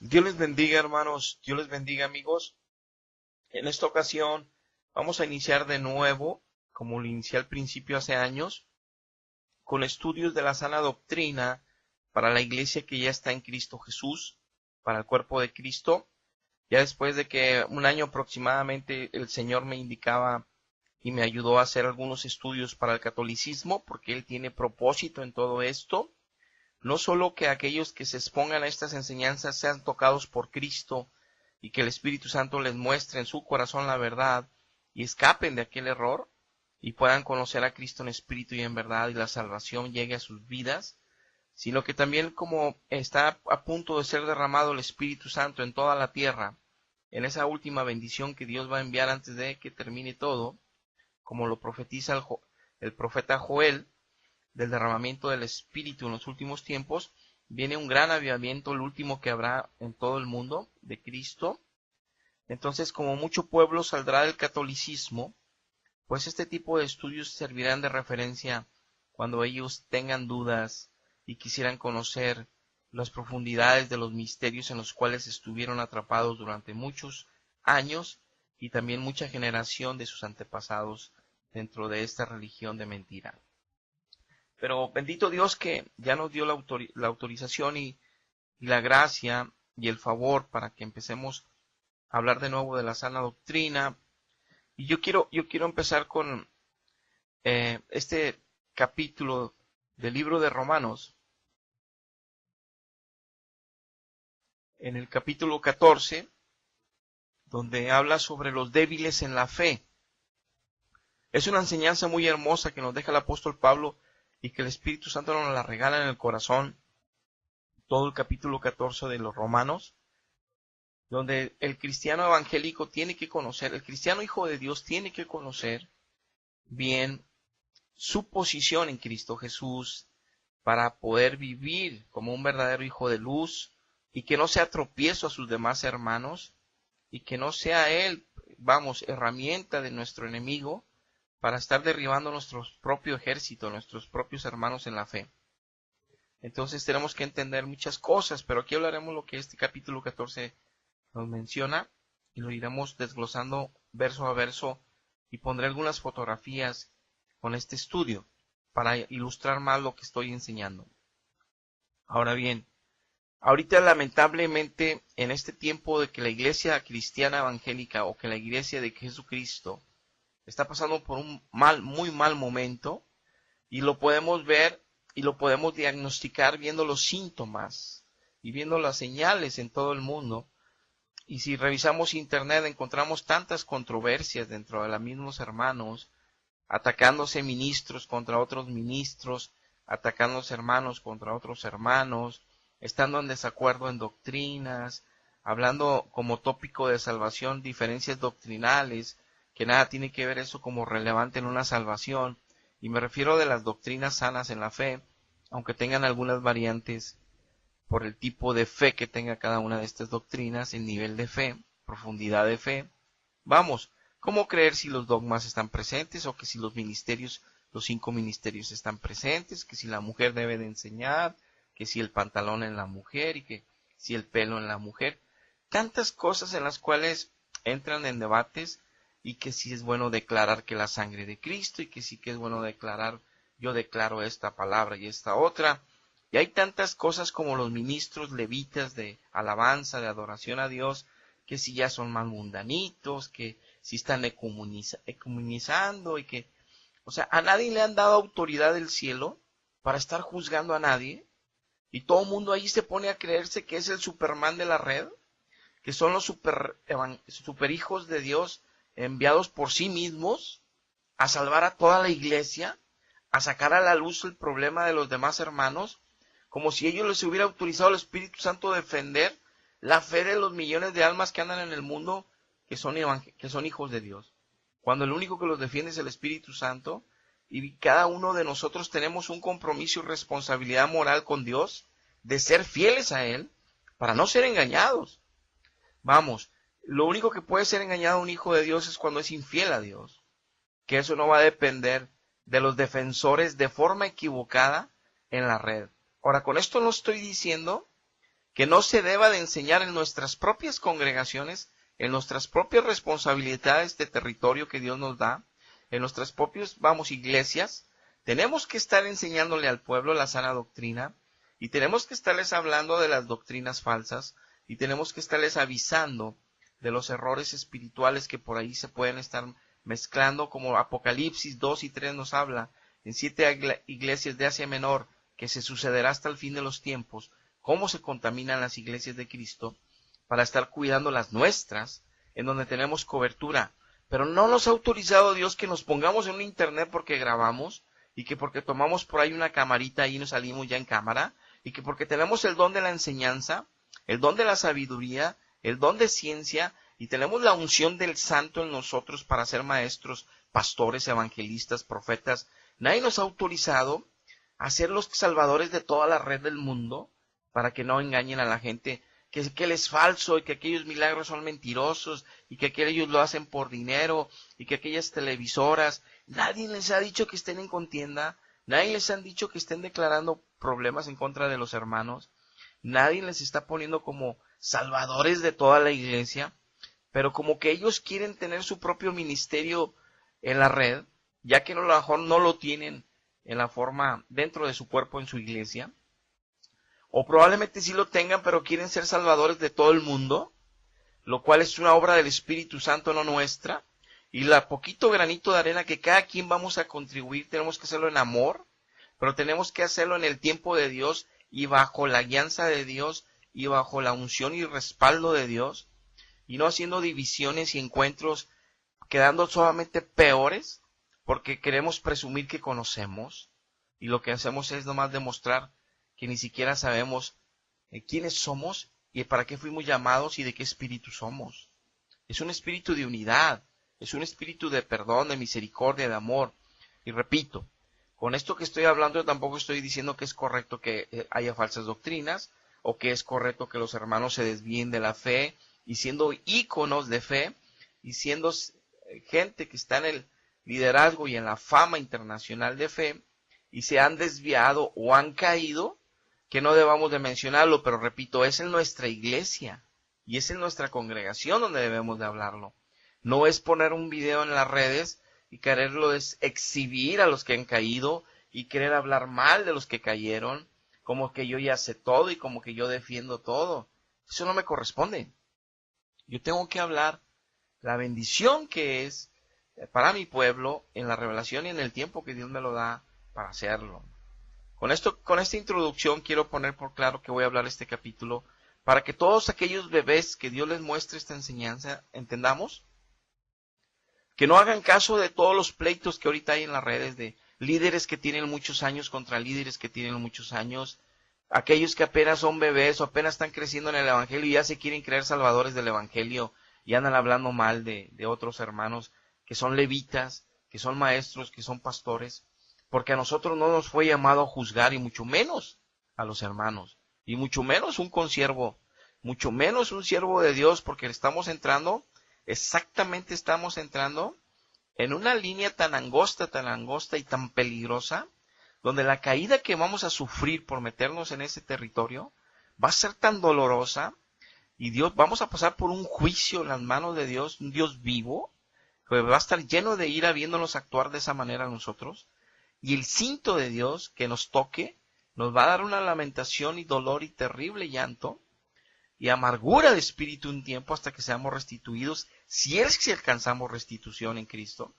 Dios les bendiga, hermanos, Dios les bendiga, amigos. En esta ocasión vamos a iniciar de nuevo, como lo inicié al principio hace años, con estudios de la sana doctrina para la iglesia que ya está en Cristo Jesús, para el cuerpo de Cristo. Ya después de que un año aproximadamente el Señor me indicaba y me ayudó a hacer algunos estudios para el catolicismo, porque Él tiene propósito en todo esto. No solo que aquellos que se expongan a estas enseñanzas sean tocados por Cristo y que el Espíritu Santo les muestre en su corazón la verdad y escapen de aquel error y puedan conocer a Cristo en espíritu y en verdad y la salvación llegue a sus vidas, sino que también como está a punto de ser derramado el Espíritu Santo en toda la tierra, en esa última bendición que Dios va a enviar antes de que termine todo, como lo profetiza el profeta Joel, del derramamiento del Espíritu en los últimos tiempos, viene un gran avivamiento, el último que habrá en todo el mundo, de Cristo. Entonces, como mucho pueblo saldrá del catolicismo, pues este tipo de estudios servirán de referencia cuando ellos tengan dudas y quisieran conocer las profundidades de los misterios en los cuales estuvieron atrapados durante muchos años y también mucha generación de sus antepasados dentro de esta religión de mentira. Pero bendito Dios que ya nos dio la autorización y la gracia y el favor para que empecemos a hablar de nuevo de la sana doctrina. Y yo quiero empezar con este capítulo del libro de Romanos, en el capítulo 14, donde habla sobre los débiles en la fe. Es una enseñanza muy hermosa que nos deja el apóstol Pablo y que el Espíritu Santo nos la regala en el corazón, todo el capítulo 14 de los Romanos, donde el cristiano evangélico tiene que conocer, el cristiano hijo de Dios tiene que conocer bien su posición en Cristo Jesús para poder vivir como un verdadero hijo de luz y que no sea tropiezo a sus demás hermanos y que no sea él, herramienta de nuestro enemigo para estar derribando nuestro propio ejército, nuestros propios hermanos en la fe. Entonces tenemos que entender muchas cosas, pero aquí hablaremos lo que este capítulo 14 nos menciona y lo iremos desglosando verso a verso y pondré algunas fotografías con este estudio para ilustrar más lo que estoy enseñando. Ahora bien, ahorita lamentablemente en este tiempo de que la iglesia cristiana evangélica o que la iglesia de Jesucristo está pasando por un muy mal momento y lo podemos ver y lo podemos diagnosticar viendo los síntomas y viendo las señales en todo el mundo. Y si revisamos internet encontramos tantas controversias dentro de los mismos hermanos, atacándose ministros contra otros ministros, atacándose hermanos contra otros hermanos, estando en desacuerdo en doctrinas, hablando como tópico de salvación diferencias doctrinales, que nada tiene que ver eso como relevante en una salvación, y me refiero de las doctrinas sanas en la fe, aunque tengan algunas variantes por el tipo de fe que tenga cada una de estas doctrinas, el nivel de fe, profundidad de fe. ¿Cómo creer si los dogmas están presentes o que si los ministerios, los 5 ministerios están presentes, que si la mujer debe de enseñar, que si el pantalón en la mujer y que si el pelo en la mujer? Tantas cosas en las cuales entran en debates y que si es bueno declarar que la sangre de Cristo y que sí que es bueno declarar, yo declaro esta palabra y esta otra. Y hay tantas cosas como los ministros levitas de alabanza, de adoración a Dios, que si ya son más mundanitos, que si están ecumenizando y que, a nadie le han dado autoridad del cielo para estar juzgando a nadie. Y todo el mundo ahí se pone a creerse que es el Superman de la red, que son los super hijos de Dios enviados por sí mismos a salvar a toda la iglesia, a sacar a la luz el problema de los demás hermanos, como si ellos les hubiera autorizado el Espíritu Santo a defender la fe de los millones de almas que andan en el mundo que son hijos de Dios. Cuando el único que los defiende es el Espíritu Santo, y cada uno de nosotros tenemos un compromiso y responsabilidad moral con Dios de ser fieles a Él para no ser engañados. Lo único que puede ser engañado un hijo de Dios es cuando es infiel a Dios, que eso no va a depender de los defensores de forma equivocada en la red. Ahora, con esto no estoy diciendo que no se deba de enseñar en nuestras propias congregaciones, en nuestras propias responsabilidades de territorio que Dios nos da, en nuestras propias, iglesias. Tenemos que estar enseñándole al pueblo la sana doctrina y tenemos que estarles hablando de las doctrinas falsas y tenemos que estarles avisando de los errores espirituales que por ahí se pueden estar mezclando, como Apocalipsis 2 y 3 nos habla, en 7 iglesias de Asia Menor, que se sucederá hasta el fin de los tiempos, cómo se contaminan las iglesias de Cristo, para estar cuidando las nuestras, en donde tenemos cobertura. Pero no nos ha autorizado Dios que nos pongamos en un internet porque grabamos, y que porque tomamos por ahí una camarita y nos salimos ya en cámara, y que porque tenemos el don de la enseñanza, el don de la sabiduría, el don de ciencia, y tenemos la unción del santo en nosotros para ser maestros, pastores, evangelistas, profetas. Nadie nos ha autorizado a ser los salvadores de toda la red del mundo, para que no engañen a la gente, que Él es falso, y que aquellos milagros son mentirosos, y que aquellos lo hacen por dinero, y que aquellas televisoras. Nadie les ha dicho que estén en contienda, nadie les ha dicho que estén declarando problemas en contra de los hermanos, nadie les está poniendo como salvadores de toda la iglesia, pero como que ellos quieren tener su propio ministerio en la red, ya que a lo mejor no lo tienen en la forma dentro de su cuerpo en su iglesia, o probablemente sí lo tengan, pero quieren ser salvadores de todo el mundo, lo cual es una obra del Espíritu Santo, no nuestra, y la poquito granito de arena que cada quien vamos a contribuir, tenemos que hacerlo en amor, pero tenemos que hacerlo en el tiempo de Dios y bajo la guianza de Dios y bajo la unción y respaldo de Dios, y no haciendo divisiones y encuentros, quedando solamente peores, porque queremos presumir que conocemos, y lo que hacemos es nomás demostrar que ni siquiera sabemos quiénes somos y para qué fuimos llamados y de qué espíritu somos. Es un espíritu de unidad, es un espíritu de perdón, de misericordia, de amor. Y repito, con esto que estoy hablando yo tampoco estoy diciendo que es correcto que haya falsas doctrinas o que es correcto que los hermanos se desvíen de la fe y siendo íconos de fe y siendo gente que está en el liderazgo y en la fama internacional de fe y se han desviado o han caído, que no debamos de mencionarlo, pero repito, es en nuestra iglesia y es en nuestra congregación donde debemos de hablarlo. No es poner un video en las redes y quererlo exhibir a los que han caído y querer hablar mal de los que cayeron, como que yo ya sé todo y como que yo defiendo todo. Eso no me corresponde. Yo tengo que hablar la bendición que es para mi pueblo en la revelación y en el tiempo que Dios me lo da para hacerlo. Con esta introducción quiero poner por claro que voy a hablar este capítulo para que todos aquellos bebés que Dios les muestre esta enseñanza entendamos que no hagan caso de todos los pleitos que ahorita hay en las redes de líderes que tienen muchos años contra líderes que tienen muchos años, aquellos que apenas son bebés o apenas están creciendo en el evangelio y ya se quieren creer salvadores del evangelio y andan hablando mal de otros hermanos que son levitas, que son maestros, que son pastores. Porque a nosotros no nos fue llamado a juzgar, y mucho menos a los hermanos, y mucho menos un consiervo, mucho menos un siervo de Dios, porque estamos entrando en una línea tan angosta y tan peligrosa, donde la caída que vamos a sufrir por meternos en ese territorio va a ser tan dolorosa, y vamos a pasar por un juicio en las manos de Dios, un Dios vivo, que va a estar lleno de ira viéndonos actuar de esa manera a nosotros. Y el cinto de Dios que nos toque nos va a dar una lamentación y dolor y terrible llanto y amargura de espíritu un tiempo hasta que seamos restituidos, si es que alcanzamos restitución en Cristo,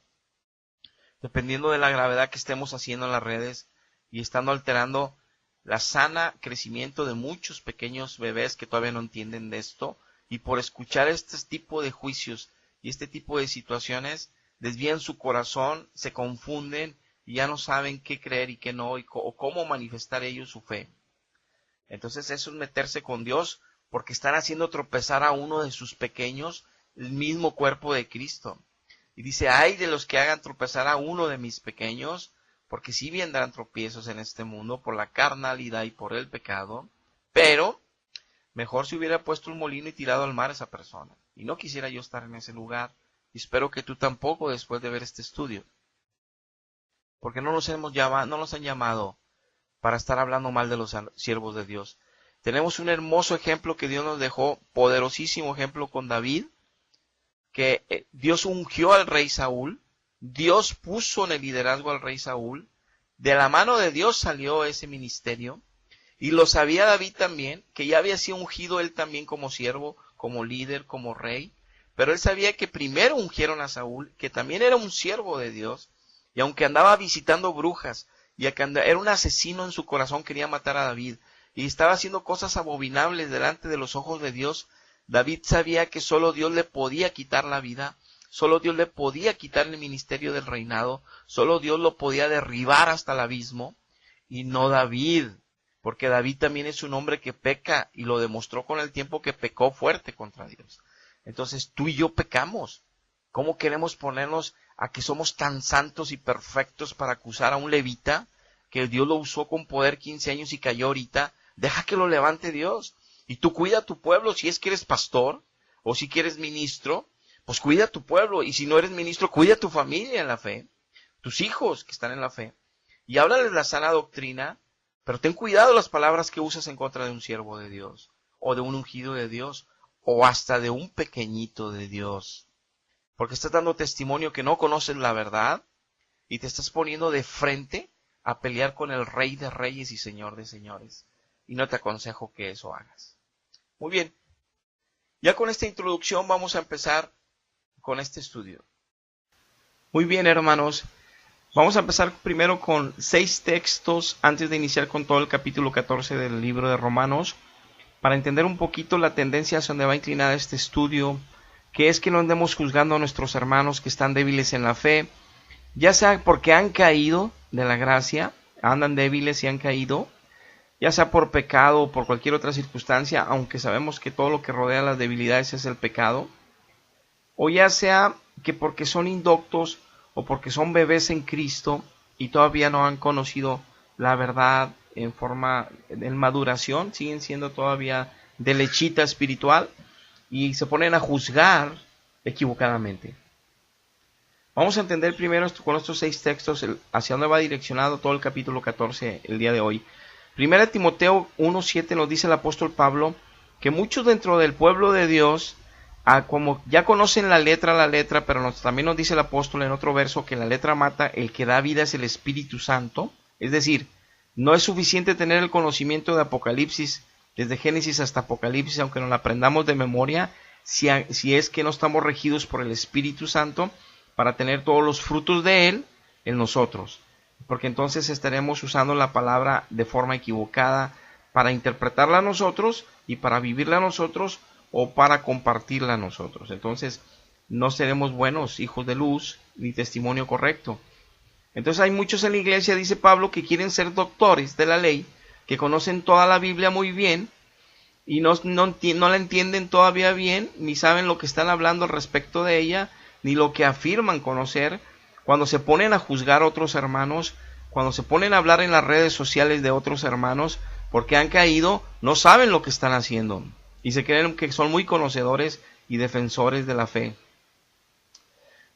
dependiendo de la gravedad que estemos haciendo en las redes y estando alterando la sana crecimiento de muchos pequeños bebés que todavía no entienden de esto y por escuchar este tipo de juicios y este tipo de situaciones desvían su corazón, se confunden y ya no saben qué creer y qué no, o cómo manifestar ellos su fe. Entonces eso es meterse con Dios, porque están haciendo tropezar a uno de sus pequeños, el mismo cuerpo de Cristo. Y dice, ay de los que hagan tropezar a uno de mis pequeños, porque sí vendrán tropiezos en este mundo por la carnalidad y por el pecado, pero mejor si hubiera puesto un molino y tirado al mar esa persona. Y no quisiera yo estar en ese lugar, y espero que tú tampoco después de ver este estudio. Porque no nos han llamado para estar hablando mal de los siervos de Dios. Tenemos un hermoso ejemplo que Dios nos dejó, poderosísimo ejemplo con David, que Dios ungió al rey Saúl, Dios puso en el liderazgo al rey Saúl, de la mano de Dios salió ese ministerio, y lo sabía David también, que ya había sido ungido él también como siervo, como líder, como rey, pero él sabía que primero ungieron a Saúl, que también era un siervo de Dios, y aunque andaba visitando brujas, y era un asesino en su corazón, quería matar a David, y estaba haciendo cosas abominables delante de los ojos de Dios, David sabía que solo Dios le podía quitar la vida, solo Dios le podía quitar el ministerio del reinado, solo Dios lo podía derribar hasta el abismo, y no David, porque David también es un hombre que peca, y lo demostró con el tiempo que pecó fuerte contra Dios. Entonces tú y yo pecamos. ¿Cómo queremos ponernos a que somos tan santos y perfectos para acusar a un levita, que Dios lo usó con poder 15 años y cayó ahorita? Deja que lo levante Dios. Y tú cuida a tu pueblo, si es que eres pastor, o si que eres ministro, pues cuida a tu pueblo. Y si no eres ministro, cuida a tu familia en la fe, tus hijos que están en la fe. Y háblales la sana doctrina, pero ten cuidado las palabras que usas en contra de un siervo de Dios, o de un ungido de Dios, o hasta de un pequeñito de Dios. Porque estás dando testimonio que no conoces la verdad, y te estás poniendo de frente a pelear con el Rey de Reyes y Señor de Señores. Y no te aconsejo que eso hagas. Muy bien, ya con esta introducción vamos a empezar con este estudio. Muy bien, hermanos, vamos a empezar primero con 6 textos antes de iniciar con todo el capítulo 14 del libro de Romanos, para entender un poquito la tendencia hacia donde va inclinada este estudio, que es que no andemos juzgando a nuestros hermanos que están débiles en la fe, ya sea porque han caído de la gracia, andan débiles y han caído, ya sea por pecado o por cualquier otra circunstancia, aunque sabemos que todo lo que rodea las debilidades es el pecado, o ya sea que porque son indoctos o porque son bebés en Cristo y todavía no han conocido la verdad en maduración, siguen siendo todavía de lechita espiritual y se ponen a juzgar equivocadamente. Vamos a entender primero con estos 6 textos hacia dónde va direccionado todo el capítulo 14 el día de hoy. 1 Timoteo 1:7 nos dice el apóstol Pablo que muchos dentro del pueblo de Dios, como ya conocen la letra, pero también nos dice el apóstol en otro verso que la letra mata, el que da vida es el Espíritu Santo. Es decir, no es suficiente tener el conocimiento de Apocalipsis, desde Génesis hasta Apocalipsis, aunque nos la aprendamos de memoria, si es que no estamos regidos por el Espíritu Santo, para tener todos los frutos de Él en nosotros. Porque entonces estaremos usando la palabra de forma equivocada para interpretarla a nosotros y para vivirla a nosotros o para compartirla a nosotros. Entonces no seremos buenos hijos de luz ni testimonio correcto. Entonces hay muchos en la iglesia, dice Pablo, que quieren ser doctores de la ley, que conocen toda la Biblia muy bien y no la entienden todavía bien, ni saben lo que están hablando al respecto de ella, ni lo que afirman conocer. Cuando se ponen a juzgar a otros hermanos, cuando se ponen a hablar en las redes sociales de otros hermanos, porque han caído, no saben lo que están haciendo y se creen que son muy conocedores y defensores de la fe.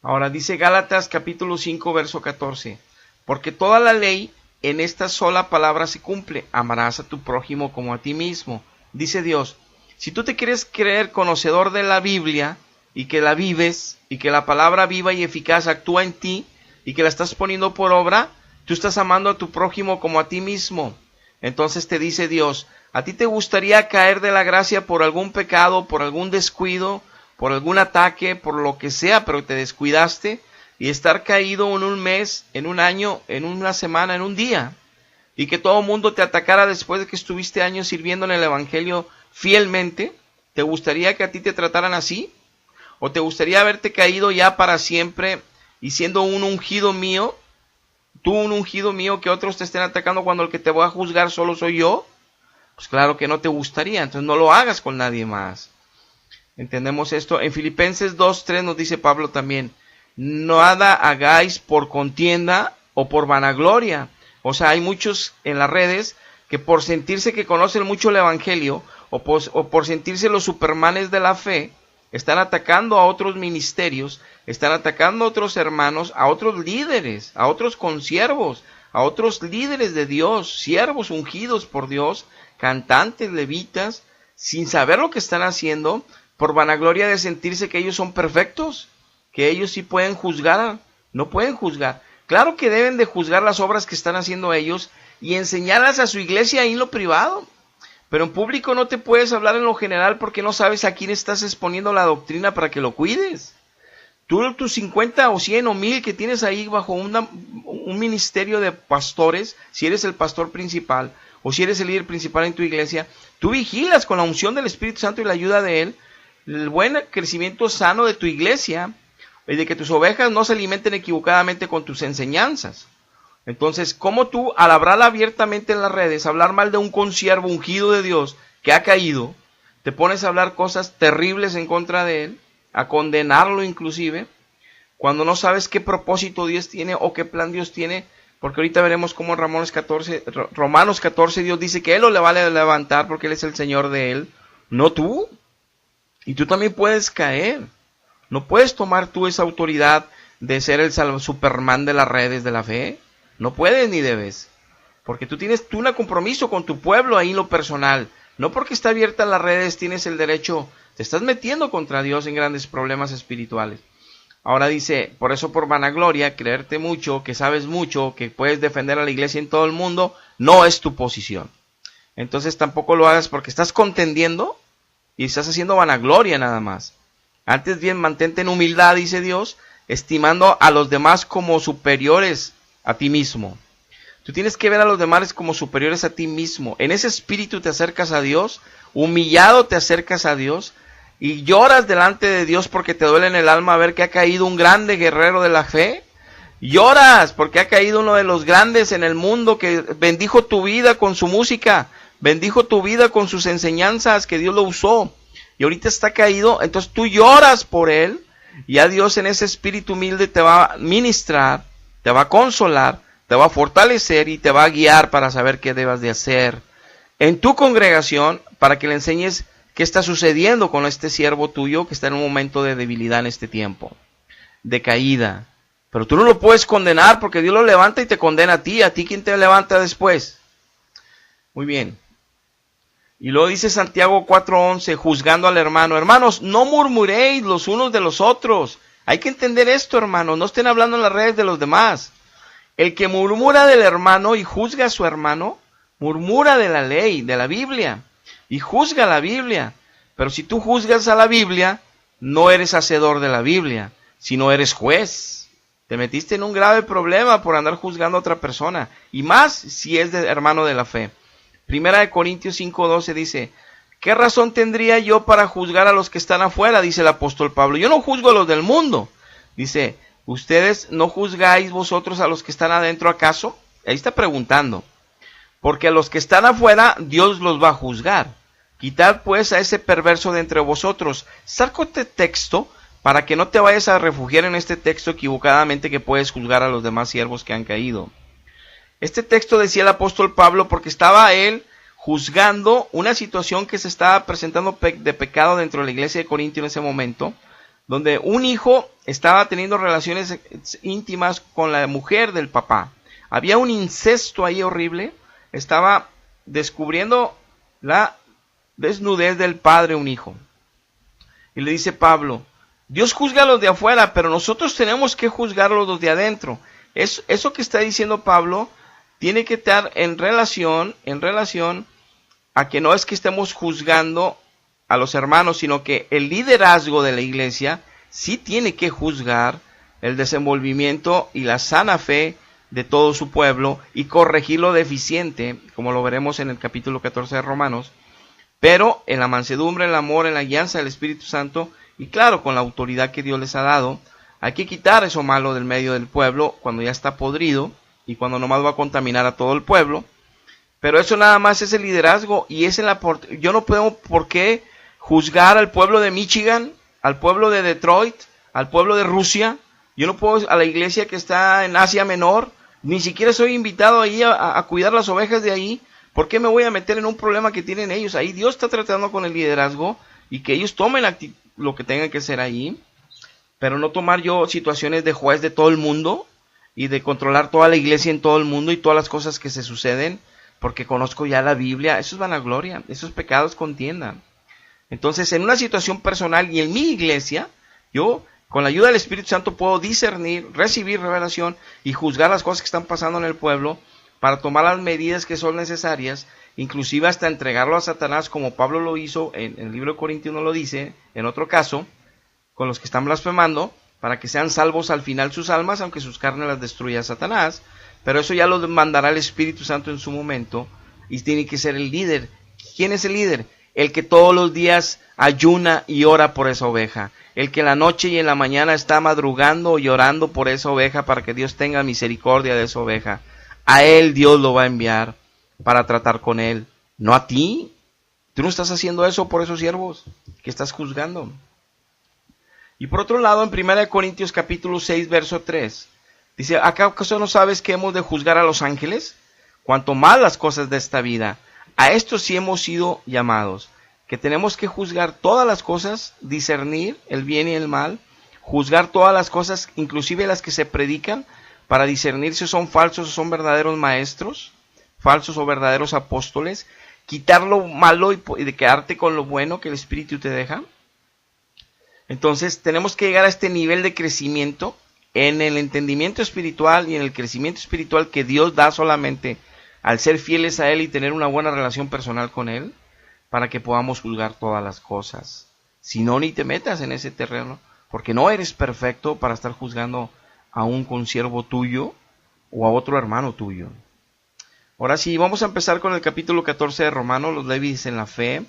Ahora dice Gálatas capítulo 5 verso 14, porque toda la ley en esta sola palabra se cumple, amarás a tu prójimo como a ti mismo. Dice Dios, si tú te quieres creer conocedor de la Biblia y que la vives, y que la palabra viva y eficaz actúa en ti, y que la estás poniendo por obra, tú estás amando a tu prójimo como a ti mismo. Entonces te dice Dios, ¿a ti te gustaría caer de la gracia por algún pecado, por algún descuido, por algún ataque, por lo que sea, pero te descuidaste, y estar caído en un mes, en un año, en una semana, en un día, y que todo el mundo te atacara después de que estuviste años sirviendo en el Evangelio fielmente? ¿Te gustaría que a ti te trataran así? ¿O te gustaría haberte caído ya para siempre y siendo un ungido mío, tú un ungido mío, que otros te estén atacando cuando el que te voy a juzgar solo soy yo? Pues claro que no te gustaría, entonces no lo hagas con nadie más. ¿Entendemos esto? En Filipenses 2:3 nos dice Pablo también, nada hagáis por contienda o por vanagloria. O sea, hay muchos en las redes que por sentirse que conocen mucho el Evangelio o por sentirse los supermanes de la fe, están atacando a otros ministerios, están atacando a otros hermanos, a otros líderes, a otros consiervos, a otros líderes de Dios, siervos ungidos por Dios, cantantes, levitas, sin saber lo que están haciendo, por vanagloria de sentirse que ellos son perfectos, que ellos sí pueden juzgar. No pueden juzgar. Claro que deben de juzgar las obras que están haciendo ellos y enseñarlas a su iglesia ahí en lo privado. Pero en público no te puedes hablar en lo general porque no sabes a quién estás exponiendo la doctrina para que lo cuides. Tú tus 50 o 100 o 1000 que tienes ahí bajo un ministerio de pastores, si eres el pastor principal o si eres el líder principal en tu iglesia, tú vigilas con la unción del Espíritu Santo y la ayuda de Él el buen crecimiento sano de tu iglesia y de que tus ovejas no se alimenten equivocadamente con tus enseñanzas. Entonces, ¿cómo tú, al hablar abiertamente en las redes, hablar mal de un consiervo ungido de Dios que ha caído, te pones a hablar cosas terribles en contra de él, a condenarlo inclusive, cuando no sabes qué propósito Dios tiene o qué plan Dios tiene? Porque ahorita veremos cómo en Romanos 14 Dios dice que Él lo le va a levantar porque Él es el Señor de él, no tú. Y tú también puedes caer. No puedes tomar tú esa autoridad de ser el Superman de las redes de la fe. No puedes ni debes. Porque tú tienes un compromiso con tu pueblo ahí en lo personal. No porque está abierta las redes tienes el derecho. Te estás metiendo contra Dios en grandes problemas espirituales. Ahora dice, por eso por vanagloria, creerte mucho, que sabes mucho, que puedes defender a la iglesia en todo el mundo, no es tu posición. Entonces tampoco lo hagas porque estás contendiendo y estás haciendo vanagloria nada más. Antes bien, mantente en humildad, dice Dios, estimando a los demás como superiores a ti mismo. Tú tienes que ver a los demás como superiores a ti mismo. En ese espíritu te acercas a Dios, humillado te acercas a Dios y lloras delante de Dios porque te duele en el alma ver que ha caído un grande guerrero de la fe. Lloras porque ha caído uno de los grandes en el mundo que bendijo tu vida con su música, bendijo tu vida con sus enseñanzas, que Dios lo usó. Y ahorita está caído, entonces tú lloras por él y a Dios en ese espíritu humilde te va a ministrar, te va a consolar, te va a fortalecer y te va a guiar para saber qué debas de hacer en tu congregación para que le enseñes qué está sucediendo con este siervo tuyo que está en un momento de debilidad en este tiempo, de caída. Pero tú no lo puedes condenar porque Dios lo levanta y te condena a ti ¿quién te levanta después? Muy bien. Y luego dice Santiago 4:11, juzgando al hermano, hermanos, no murmuréis los unos de los otros. Hay que entender esto, hermanos, no estén hablando en las redes de los demás. El que murmura del hermano y juzga a su hermano, murmura de la ley, de la Biblia, y juzga la Biblia. Pero si tú juzgas a la Biblia, no eres hacedor de la Biblia, sino eres juez. Te metiste en un grave problema por andar juzgando a otra persona, y más si es de hermano de la fe. Primera de Corintios 5:12 dice, ¿qué razón tendría yo para juzgar a los que están afuera? Dice el apóstol Pablo. Yo no juzgo a los del mundo. Dice, ¿ustedes no juzgáis vosotros a los que están adentro acaso? Ahí está preguntando. Porque a los que están afuera, Dios los va a juzgar. Quitad pues a ese perverso de entre vosotros. Saco este texto para que no te vayas a refugiar en este texto equivocadamente que puedes juzgar a los demás siervos que han caído. Este texto decía el apóstol Pablo porque estaba él juzgando una situación que se estaba presentando de pecado dentro de la iglesia de Corintio en ese momento, donde un hijo estaba teniendo relaciones íntimas con la mujer del papá. Había un incesto ahí horrible, estaba descubriendo la desnudez del padre un hijo. Y le dice Pablo, Dios juzga a los de afuera, pero nosotros tenemos que juzgar a los de adentro. Eso que está diciendo Pablo tiene que estar en relación a que no es que estemos juzgando a los hermanos, sino que el liderazgo de la iglesia sí tiene que juzgar el desenvolvimiento y la sana fe de todo su pueblo y corregir lo deficiente, como lo veremos en el capítulo 14 de Romanos, pero en la mansedumbre, en el amor, en la guianza del Espíritu Santo y claro, con la autoridad que Dios les ha dado. Hay que quitar eso malo del medio del pueblo cuando ya está podrido y cuando nomás va a contaminar a todo el pueblo. Pero eso nada más es el liderazgo y es yo no puedo por qué juzgar al pueblo de Michigan, al pueblo de Detroit, al pueblo de Rusia. Yo no puedo a la iglesia que está en Asia Menor, ni siquiera soy invitado ahí a cuidar las ovejas de ahí. ¿Por qué me voy a meter en un problema que tienen ellos? Ahí Dios está tratando con el liderazgo y que ellos tomen lo que tengan que hacer ahí, pero no tomar yo situaciones de juez de todo el mundo y de controlar toda la iglesia en todo el mundo y todas las cosas que se suceden. porque conozco ya la Biblia. Eso es vanagloria, eso es pecado, es contienda. Entonces, en una situación personal y en mi iglesia, yo, con la ayuda del Espíritu Santo, puedo discernir, recibir revelación y juzgar las cosas que están pasando en el pueblo para tomar las medidas que son necesarias, inclusive hasta entregarlo a Satanás, como Pablo lo hizo, en el libro de Corintios no lo dice, en otro caso, con los que están blasfemando, para que sean salvos al final sus almas, aunque sus carnes las destruya Satanás. Pero eso ya lo mandará el Espíritu Santo en su momento, y tiene que ser el líder. ¿Quién es el líder? El que todos los días ayuna y ora por esa oveja. El que en la noche y en la mañana está madrugando y orando por esa oveja para que Dios tenga misericordia de esa oveja. A él Dios lo va a enviar para tratar con él, no a ti. Tú no estás haciendo eso por esos siervos que estás juzgando. Y por otro lado, en 1 Corintios capítulo 6, verso 3, dice, ¿acaso no sabes que hemos de juzgar a los ángeles? Cuanto más las cosas de esta vida. A esto sí hemos sido llamados, que tenemos que juzgar todas las cosas, discernir el bien y el mal, juzgar todas las cosas, inclusive las que se predican, para discernir si son falsos o son verdaderos maestros, falsos o verdaderos apóstoles, quitar lo malo y de quedarte con lo bueno que el Espíritu te deja. Entonces tenemos que llegar a este nivel de crecimiento en el entendimiento espiritual y en el crecimiento espiritual que Dios da solamente al ser fieles a Él y tener una buena relación personal con Él, para que podamos juzgar todas las cosas. Si no, ni te metas en ese terreno, porque no eres perfecto para estar juzgando a un consiervo tuyo o a otro hermano tuyo. Ahora sí, vamos a empezar con el capítulo 14 de Romanos, los débiles en la fe,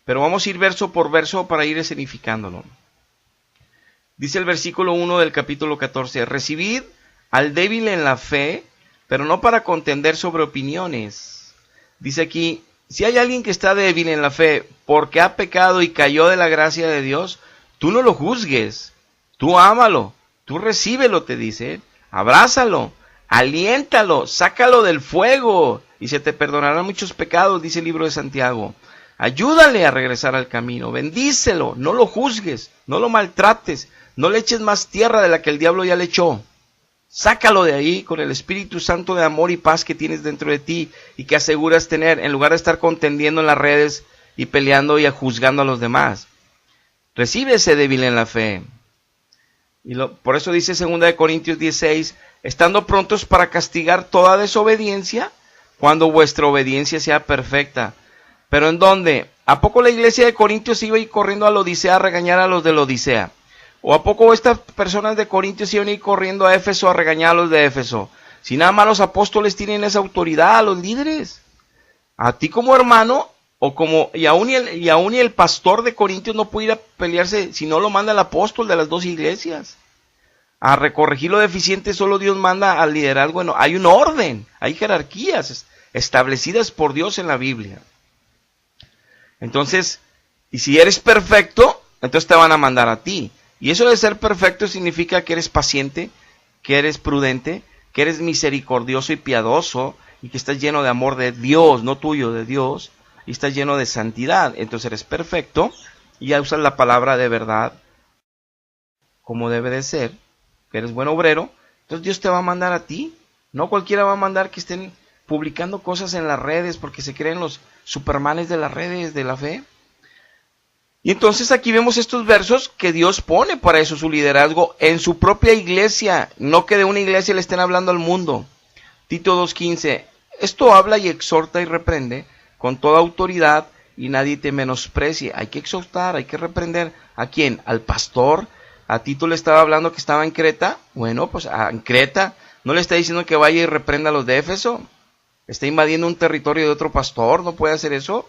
pero vamos a ir verso por verso para ir escenificándolo. Dice el versículo 1 del capítulo 14, recibid al débil en la fe, pero no para contender sobre opiniones. Dice aquí, si hay alguien que está débil en la fe porque ha pecado y cayó de la gracia de Dios, tú no lo juzgues, tú ámalo, tú recíbelo, te dice, abrázalo, aliéntalo, sácalo del fuego y se te perdonarán muchos pecados, dice el libro de Santiago. Ayúdale a regresar al camino, bendícelo, no lo juzgues, no lo maltrates, no le eches más tierra de la que el diablo ya le echó. Sácalo de ahí con el Espíritu Santo de amor y paz que tienes dentro de ti y que aseguras tener, en lugar de estar contendiendo en las redes y peleando y juzgando a los demás. Recibe ese débil en la fe. Y por eso dice 2 Corintios 16, estando prontos para castigar toda desobediencia, cuando vuestra obediencia sea perfecta. ¿Pero en dónde? ¿A poco la iglesia de Corintios iba a ir corriendo a la Odisea a regañar a los de la Odisea? ¿O a poco estas personas de Corintios iban a ir corriendo a Éfeso a regañar a los de Éfeso? Si nada más los apóstoles tienen esa autoridad, a los líderes. A ti como hermano, y aún el pastor de Corintios no puede ir a pelearse si no lo manda el apóstol de las dos iglesias. A recorregir lo deficiente solo Dios manda al liderazgo. Bueno, hay un orden, hay jerarquías establecidas por Dios en la Biblia. Entonces, y si eres perfecto, entonces te van a mandar a ti. Y eso de ser perfecto significa que eres paciente, que eres prudente, que eres misericordioso y piadoso, y que estás lleno de amor de Dios, no tuyo, de Dios, y estás lleno de santidad. Entonces eres perfecto, y ya usas la palabra de verdad, como debe de ser, que eres buen obrero. Entonces Dios te va a mandar a ti. No cualquiera va a mandar que estén publicando cosas en las redes, porque se creen los supermanes de las redes de la fe. Y entonces aquí vemos estos versos que Dios pone para eso su liderazgo en su propia iglesia, no que de una iglesia le estén hablando al mundo. Tito 2:15, esto habla y exhorta y reprende con toda autoridad y nadie te menosprecie. Hay que exhortar, hay que reprender. ¿A quién? Al pastor. A Tito le estaba hablando que estaba en Creta. Bueno, pues en Creta no le está diciendo que vaya y reprenda a los de Éfeso. Está invadiendo un territorio de otro pastor, no puede hacer eso.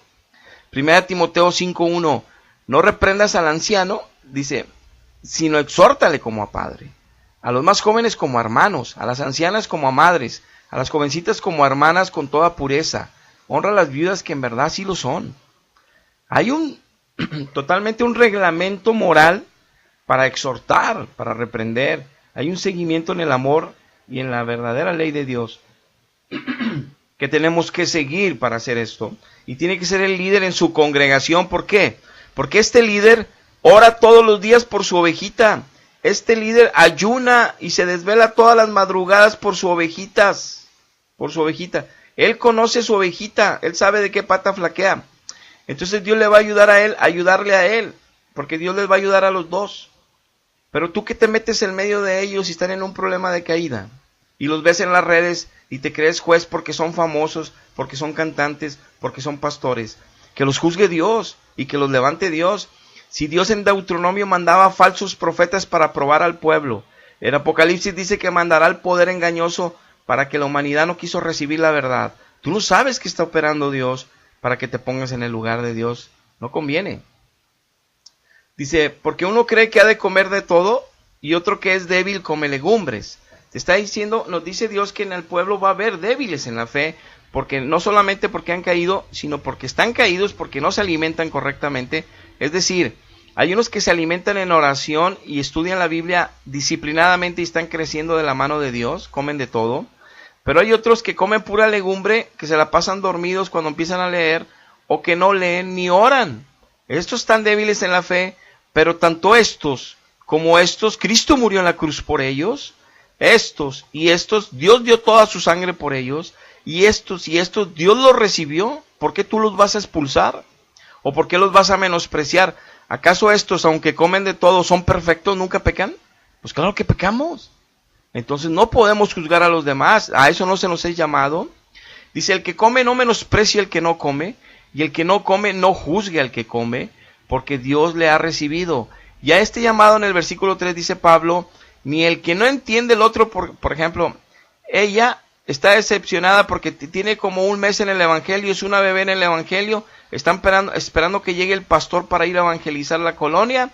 1 Timoteo 5:1, no reprendas al anciano, dice, sino exhórtale como a padre. A los más jóvenes como a hermanos, a las ancianas como a madres, a las jovencitas como a hermanas con toda pureza. Honra a las viudas que en verdad sí lo son. Hay totalmente un reglamento moral para exhortar, para reprender. Hay un seguimiento en el amor y en la verdadera ley de Dios que tenemos que seguir para hacer esto. Y tiene que ser el líder en su congregación. ¿Por qué? Porque este líder ora todos los días por su ovejita. Este líder ayuna y se desvela todas las madrugadas por su ovejita. Él conoce su ovejita, Él sabe de qué pata flaquea. Entonces Dios le va a ayudar a él, a ayudarle a él, porque Dios les va a ayudar a los dos. Pero tú que te metes en medio de ellos y están en un problema de caída, y los ves en las redes y te crees juez porque son famosos, porque son cantantes, porque son pastores, que los juzgue Dios y que los levante Dios. Si Dios en Deuteronomio mandaba falsos profetas para probar al pueblo, en Apocalipsis dice que mandará el poder engañoso para que la humanidad no quiso recibir la verdad. Tú no sabes que está operando Dios para que te pongas en el lugar de Dios. No conviene. Dice, porque uno cree que ha de comer de todo y otro que es débil come legumbres. Te está diciendo, nos dice Dios que en el pueblo va a haber débiles en la fe, porque no solamente porque han caído, sino porque están caídos porque no se alimentan correctamente. Es decir, hay unos que se alimentan en oración y estudian la Biblia disciplinadamente y están creciendo de la mano de Dios, comen de todo. Pero hay otros que comen pura legumbre, que se la pasan dormidos cuando empiezan a leer, o que no leen ni oran. Estos están débiles en la fe, pero tanto estos como estos, Cristo murió en la cruz por ellos. Estos y estos, Dios dio toda su sangre por ellos. Y estos, Dios los recibió. ¿Por qué tú los vas a expulsar? ¿O por qué los vas a menospreciar? ¿Acaso estos, aunque comen de todo, son perfectos, nunca pecan? Pues claro que pecamos. Entonces no podemos juzgar a los demás. A eso no se nos es llamado. Dice, el que come no menosprecie al que no come, y el que no come no juzgue al que come, porque Dios le ha recibido. Y a este llamado en el versículo 3 dice Pablo, ni el que no entiende el otro, por ejemplo, ella está decepcionada porque tiene como un mes en el evangelio, es una bebé en el evangelio, están esperando que llegue el pastor para ir a evangelizar la colonia,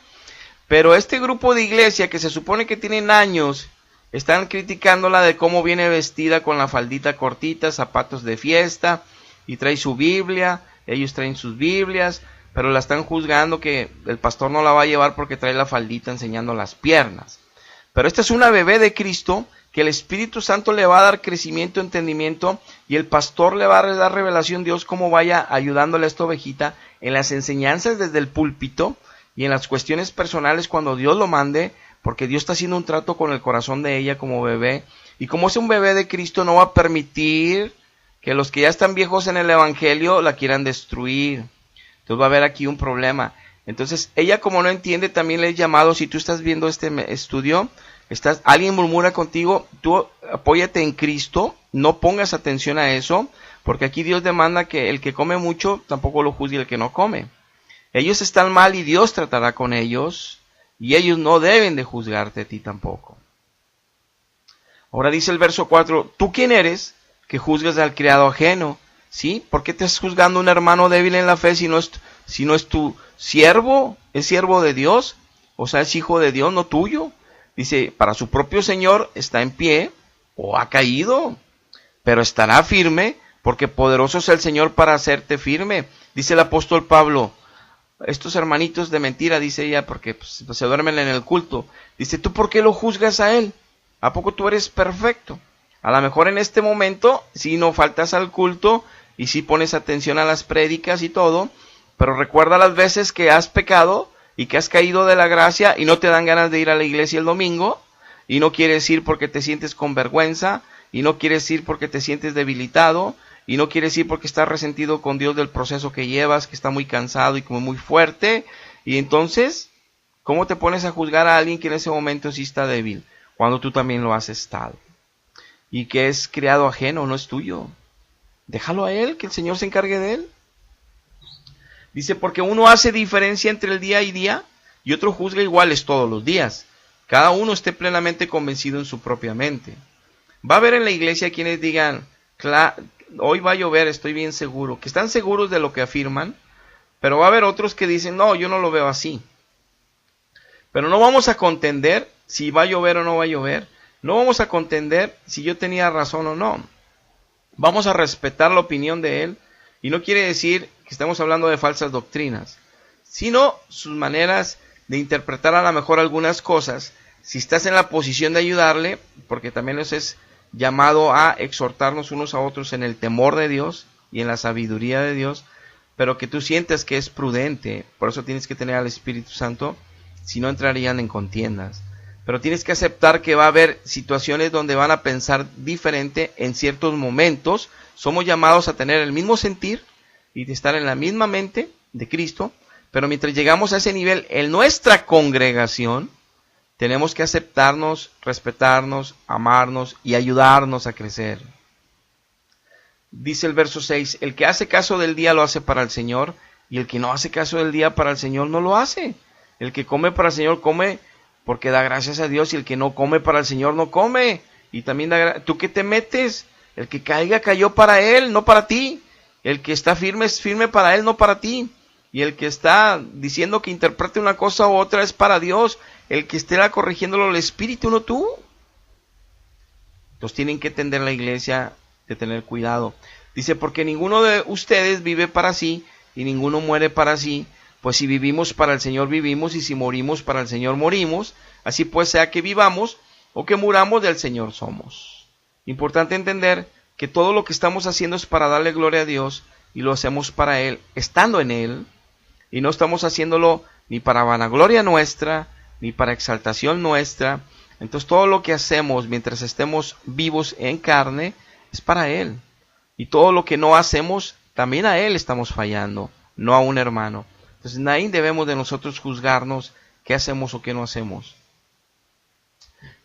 pero este grupo de iglesia que se supone que tienen años, están criticándola de cómo viene vestida con la faldita cortita, zapatos de fiesta, y trae su Biblia, ellos traen sus Biblias, pero la están juzgando que el pastor no la va a llevar porque trae la faldita enseñando las piernas. Pero esta es una bebé de Cristo que el Espíritu Santo le va a dar crecimiento, entendimiento, y el pastor le va a dar revelación Dios cómo vaya ayudándole a esta ovejita en las enseñanzas desde el púlpito y en las cuestiones personales cuando Dios lo mande, porque Dios está haciendo un trato con el corazón de ella como bebé, y como es un bebé de Cristo no va a permitir que los que ya están viejos en el evangelio la quieran destruir. Entonces va a haber aquí un problema. Entonces ella, como no entiende, también le he llamado, si tú estás viendo este estudio, alguien murmura contigo, tú apóyate en Cristo, no pongas atención a eso, porque aquí Dios demanda que el que come mucho tampoco lo juzgue el que no come. Ellos están mal y Dios tratará con ellos, y ellos no deben de juzgarte a ti tampoco. Ahora dice el verso 4, ¿tú quién eres que juzgas al criado ajeno? ¿Sí? ¿Por qué te estás juzgando a un hermano débil en la fe si no es tu siervo? ¿Es siervo de Dios? O sea, es hijo de Dios, no tuyo. Dice, para su propio Señor está en pie o ha caído, pero estará firme porque poderoso es el Señor para hacerte firme. Dice el apóstol Pablo, estos hermanitos de mentira, dice ella, porque pues, se duermen en el culto. Dice, ¿tú por qué lo juzgas a él? ¿A poco tú eres perfecto? A lo mejor en este momento, si no faltas al culto y si pones atención a las prédicas y todo, pero recuerda las veces que has pecado y que has caído de la gracia y no te dan ganas de ir a la iglesia el domingo, y no quieres ir porque te sientes con vergüenza, y no quieres ir porque te sientes debilitado, y no quieres ir porque estás resentido con Dios del proceso que llevas, que está muy cansado y como muy fuerte, y entonces, ¿cómo te pones a juzgar a alguien que en ese momento sí está débil, cuando tú también lo has estado? Y que es criado ajeno, no es tuyo. Déjalo a él, que el Señor se encargue de él. Dice, porque uno hace diferencia entre el día y día, y otro juzga iguales todos los días. Cada uno esté plenamente convencido en su propia mente. Va a haber en la iglesia quienes digan, hoy va a llover, estoy bien seguro, que están seguros de lo que afirman, pero va a haber otros que dicen, no, yo no lo veo así. Pero no vamos a contender si va a llover o no va a llover. No vamos a contender si yo tenía razón o no. Vamos a respetar la opinión de él, y no quiere decir que estemos hablando de falsas doctrinas, sino sus maneras de interpretar a lo mejor algunas cosas. Si estás en la posición de ayudarle, porque también nos es llamado a exhortarnos unos a otros en el temor de Dios y en la sabiduría de Dios, pero que tú sientes que es prudente, por eso tienes que tener al Espíritu Santo, si no entrarían en contiendas. pero tienes que aceptar que va a haber situaciones donde van a pensar diferente en ciertos momentos. Somos llamados a tener el mismo sentir y de estar en la misma mente de Cristo, pero mientras llegamos a ese nivel en nuestra congregación, tenemos que aceptarnos, respetarnos, amarnos y ayudarnos a crecer. Dice el verso 6, el que hace caso del día lo hace para el Señor, y el que no hace caso del día para el Señor no lo hace. El que come para el Señor come porque da gracias a Dios, y el que no come para el Señor no come. Y también ¿tú qué te metes? El que caiga cayó para él, no para ti. El que está firme es firme para él, no para ti. Y el que está diciendo que interprete una cosa u otra es para Dios. El que esté corrigiéndolo el Espíritu, no tú. Entonces tienen que entender la iglesia de tener cuidado. Dice, porque ninguno de ustedes vive para sí y ninguno muere para sí. Pues si vivimos para el Señor vivimos, y si morimos para el Señor morimos. Así pues, sea que vivamos o que muramos, del Señor somos. Importante entender que todo lo que estamos haciendo es para darle gloria a Dios, y lo hacemos para Él, estando en Él, y no estamos haciéndolo ni para vanagloria nuestra, ni para exaltación nuestra. Entonces todo lo que hacemos mientras estemos vivos en carne es para Él. Y todo lo que no hacemos, también a Él estamos fallando, no a un hermano. Entonces nadie debemos de nosotros juzgarnos qué hacemos o qué no hacemos.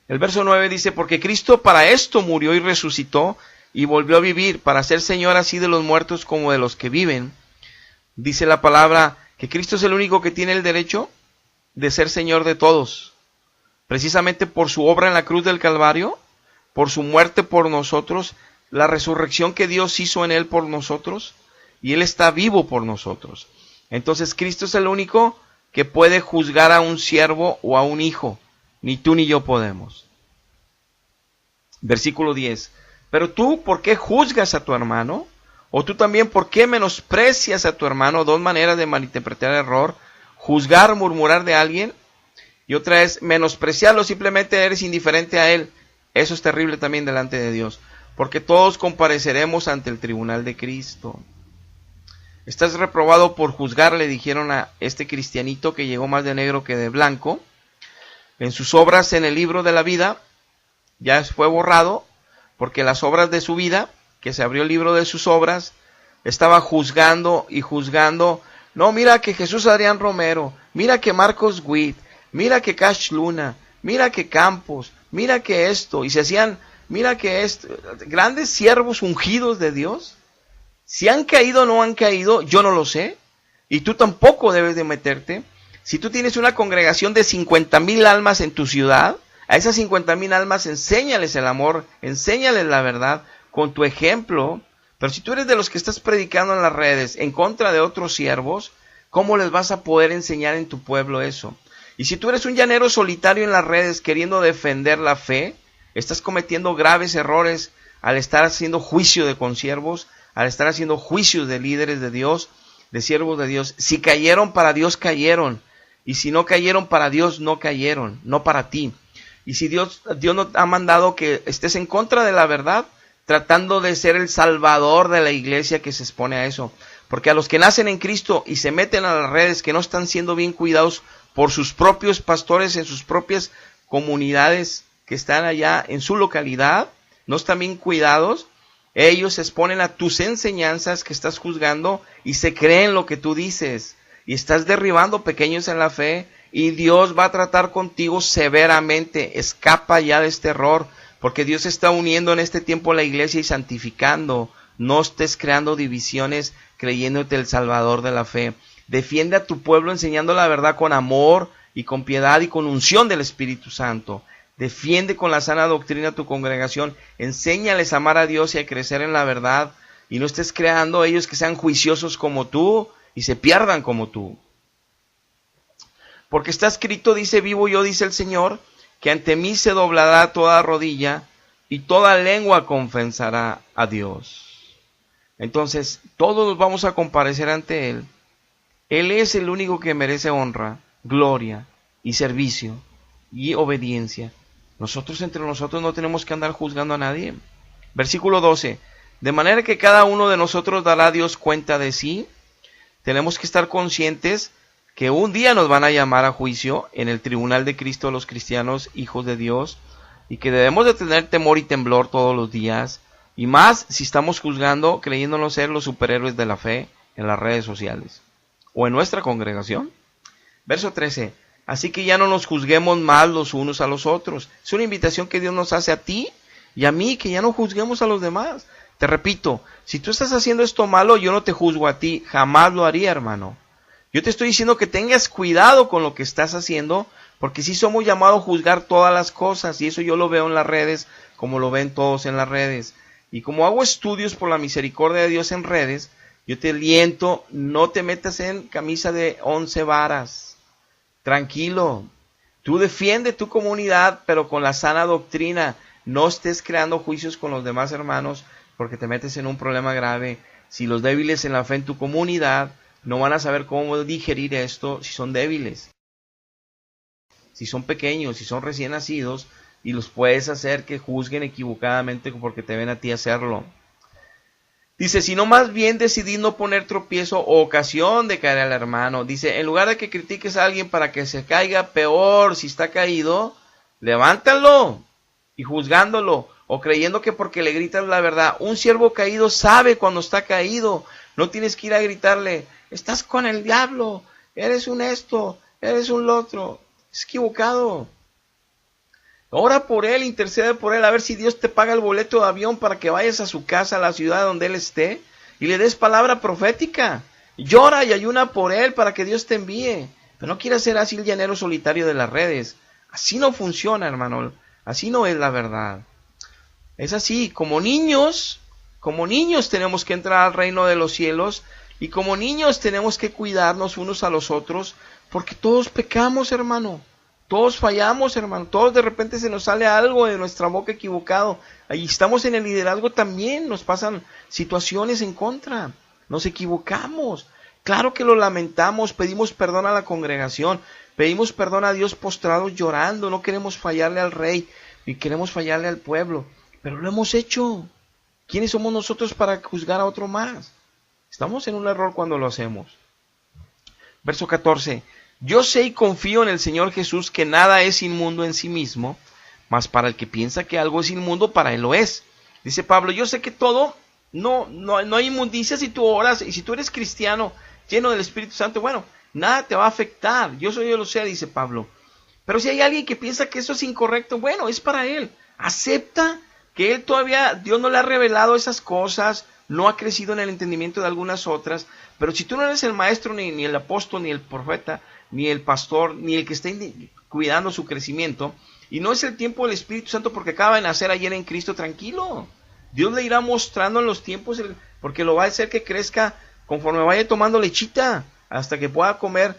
El verso 9 dice, porque Cristo para esto murió y resucitó y volvió a vivir, para ser Señor así de los muertos como de los que viven. Dice la palabra que Cristo es el único que tiene el derecho de ser Señor de todos. Precisamente por su obra en la cruz del Calvario, por su muerte por nosotros, la resurrección que Dios hizo en Él por nosotros, y Él está vivo por nosotros. Entonces Cristo es el único que puede juzgar a un siervo o a un hijo. Ni tú ni yo podemos. Versículo 10. Pero tú, ¿por qué juzgas a tu hermano? O tú también, ¿por qué menosprecias a tu hermano? Dos maneras de malinterpretar el error. Juzgar, murmurar de alguien. Y otra es menospreciarlo, simplemente eres indiferente a él. Eso es terrible también delante de Dios. Porque todos compareceremos ante el tribunal de Cristo. Estás reprobado por juzgar, le dijeron a este cristianito que llegó más de negro que de blanco. En sus obras en el libro de la vida, ya fue borrado, porque las obras de su vida, que se abrió el libro de sus obras, estaba juzgando y juzgando. No, mira que Jesús Adrián Romero, mira que Marcos Witt, mira que Cash Luna, mira que Campos, mira que esto, y se hacían, mira que esto, grandes siervos ungidos de Dios. Si han caído o no han caído, yo no lo sé, y tú tampoco debes de meterte. Si tú tienes una congregación de 50,000 almas en tu ciudad, a esas 50,000 almas enséñales el amor, enséñales la verdad con tu ejemplo. Pero si tú eres de los que estás predicando en las redes en contra de otros siervos, ¿cómo les vas a poder enseñar en tu pueblo eso? Y si tú eres un llanero solitario en las redes queriendo defender la fe, estás cometiendo graves errores al estar haciendo juicio de consiervos, al estar haciendo juicios de líderes de Dios, de siervos de Dios. Si cayeron, para Dios cayeron. Y si no cayeron, para Dios no cayeron, no para ti. Y si Dios no ha mandado que estés en contra de la verdad, tratando de ser el salvador de la iglesia que se expone a eso. Porque a los que nacen en Cristo y se meten a las redes que no están siendo bien cuidados por sus propios pastores en sus propias comunidades que están allá en su localidad, no están bien cuidados, ellos se exponen a tus enseñanzas que estás juzgando y se creen lo que tú dices. Y estás derribando pequeños en la fe, y Dios va a tratar contigo severamente. Escapa ya de este error, porque Dios está uniendo en este tiempo la iglesia y santificando. No estés creando divisiones creyéndote el salvador de la fe. Defiende a tu pueblo enseñando la verdad con amor y con piedad y con unción del Espíritu Santo. Defiende con la sana doctrina a tu congregación. Enséñales a amar a Dios y a crecer en la verdad. Y no estés creando ellos que sean juiciosos como tú y se pierdan como tú. Porque está escrito, dice, vivo yo, dice el Señor, que ante mí se doblará toda rodilla y toda lengua confesará a Dios. Entonces, todos vamos a comparecer ante Él. Él es el único que merece honra, gloria y servicio y obediencia. Nosotros entre nosotros no tenemos que andar juzgando a nadie. Versículo 12. De manera que cada uno de nosotros dará a Dios cuenta de sí. Tenemos que estar conscientes que un día nos van a llamar a juicio en el tribunal de Cristo los cristianos, hijos de Dios, y que debemos de tener temor y temblor todos los días, y más si estamos juzgando, creyéndonos ser los superhéroes de la fe en las redes sociales, o en nuestra congregación. Verso 13, así que ya no nos juzguemos más los unos a los otros. Es una invitación que Dios nos hace a ti y a mí, que ya no juzguemos a los demás. Te repito, si tú estás haciendo esto malo, yo no te juzgo a ti, jamás lo haría, hermano. Yo te estoy diciendo que tengas cuidado con lo que estás haciendo, porque sí somos llamados a juzgar todas las cosas, y eso yo lo veo en las redes, como lo ven todos en las redes. Y como hago estudios por la misericordia de Dios en redes, yo te aliento, no te metas en camisa de 11 varas. Tranquilo, tú defiende tu comunidad, pero con la sana doctrina. No estés creando juicios con los demás hermanos, porque te metes en un problema grave. Si los débiles en la fe en tu comunidad no van a saber cómo digerir esto, si son débiles, si son pequeños, si son recién nacidos, y los puedes hacer que juzguen equivocadamente porque te ven a ti hacerlo. Dice, sino más bien decidid no poner tropiezo o ocasión de caer al hermano. Dice, en lugar de que critiques a alguien para que se caiga, peor si está caído, levántalo, y juzgándolo, o creyendo que porque le gritas la verdad. Un siervo caído sabe cuando está caído. No tienes que ir a gritarle, estás con el diablo, eres un esto, eres un lo otro. Es equivocado. Ora por él, intercede por él, a ver si Dios te paga el boleto de avión para que vayas a su casa, a la ciudad donde él esté, y le des palabra profética. Llora y ayuna por él para que Dios te envíe. Pero no quieras ser así el llanero solitario de las redes. Así no funciona, hermano. Así no es la verdad. Es así, como niños tenemos que entrar al reino de los cielos, y como niños tenemos que cuidarnos unos a los otros, porque todos pecamos, hermano. Todos fallamos, hermano. Todos de repente se nos sale algo de nuestra boca equivocado. Ahí estamos en el liderazgo también. Nos pasan situaciones en contra. Nos equivocamos. Claro que lo lamentamos. Pedimos perdón a la congregación. Pedimos perdón a Dios postrados llorando. No queremos fallarle al rey. Ni queremos fallarle al pueblo. Pero lo hemos hecho. ¿Quiénes somos nosotros para juzgar a otro más? Estamos en un error cuando lo hacemos. Verso 14. Yo sé y confío en el Señor Jesús que nada es inmundo en sí mismo, mas para el que piensa que algo es inmundo, para él lo es. Dice Pablo, yo sé que todo, no hay inmundicia si tú oras, y si tú eres cristiano, lleno del Espíritu Santo, bueno, nada te va a afectar. Yo lo sé, dice Pablo. Pero si hay alguien que piensa que eso es incorrecto, bueno, es para él. Acepta que él todavía, Dios no le ha revelado esas cosas, no ha crecido en el entendimiento de algunas otras, pero si tú no eres el maestro, ni el apóstol, ni el profeta, ni el pastor, ni el que esté cuidando su crecimiento, y no es el tiempo del Espíritu Santo porque acaba de nacer ayer en Cristo, tranquilo. Dios le irá mostrando en los tiempos, porque lo va a hacer que crezca conforme vaya tomando lechita, hasta que pueda comer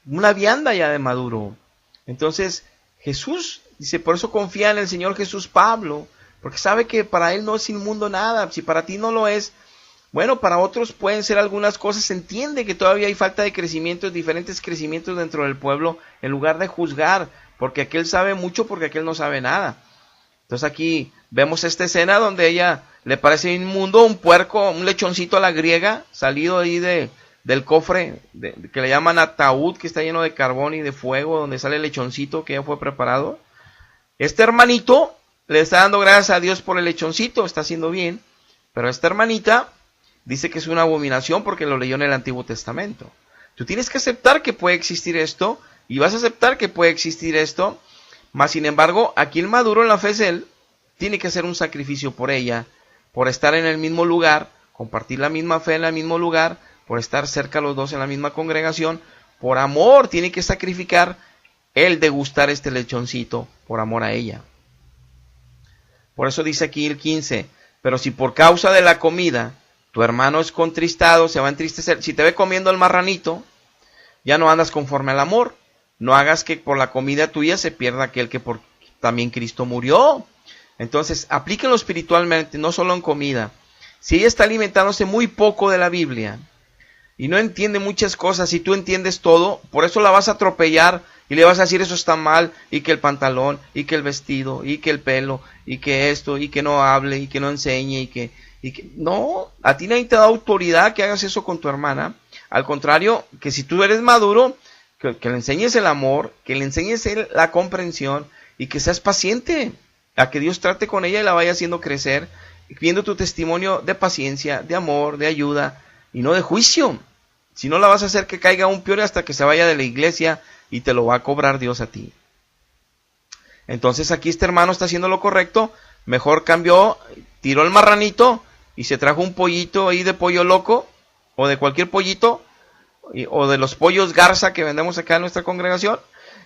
una vianda ya de maduro. Entonces, Jesús, dice, por eso confía en el Señor Jesús Pablo, porque sabe que para él no es inmundo nada. Si para ti no lo es, bueno, para otros pueden ser algunas cosas. Se entiende que todavía hay falta de crecimientos, diferentes crecimientos dentro del pueblo, en lugar de juzgar, porque aquel sabe mucho, porque aquel no sabe nada. Entonces aquí vemos esta escena donde ella le parece inmundo un puerco, un lechoncito a la griega, salido ahí del cofre, que le llaman ataúd, que está lleno de carbón y de fuego, donde sale el lechoncito que ya fue preparado. Este hermanito le está dando gracias a Dios por el lechoncito, está haciendo bien, pero esta hermanita dice que es una abominación porque lo leyó en el Antiguo Testamento. Tú tienes que aceptar que puede existir esto, y vas a aceptar que puede existir esto, mas sin embargo, aquí el maduro en la fe es él, tiene que hacer un sacrificio por ella, por estar en el mismo lugar, compartir la misma fe en el mismo lugar, por estar cerca los dos en la misma congregación, por amor tiene que sacrificar el degustar este lechoncito, por amor a ella. Por eso dice aquí el 15, pero si por causa de la comida tu hermano es contristado, se va a entristecer. Si te ve comiendo el marranito, ya no andas conforme al amor. No hagas que por la comida tuya se pierda aquel que por también Cristo murió. Entonces, aplíquenlo espiritualmente, no solo en comida. Si ella está alimentándose muy poco de la Biblia y no entiende muchas cosas, si tú entiendes todo, por eso la vas a atropellar y le vas a decir eso está mal, y que el pantalón, y que el vestido, y que el pelo, y que esto, y que no hable, y que no enseñe, y que no, a ti nadie te da autoridad que hagas eso con tu hermana. Al contrario, que si tú eres maduro, que le enseñes el amor, que le enseñes la comprensión y que seas paciente a que Dios trate con ella y la vaya haciendo crecer, viendo tu testimonio de paciencia, de amor, de ayuda y no de juicio. Si no, la vas a hacer que caiga aún peor hasta que se vaya de la iglesia y te lo va a cobrar Dios a ti. Entonces aquí este hermano está haciendo lo correcto, mejor cambió, tiró el marranito y se trajo un pollito ahí de pollo loco o de cualquier pollito o de los pollos Garza que vendemos acá en nuestra congregación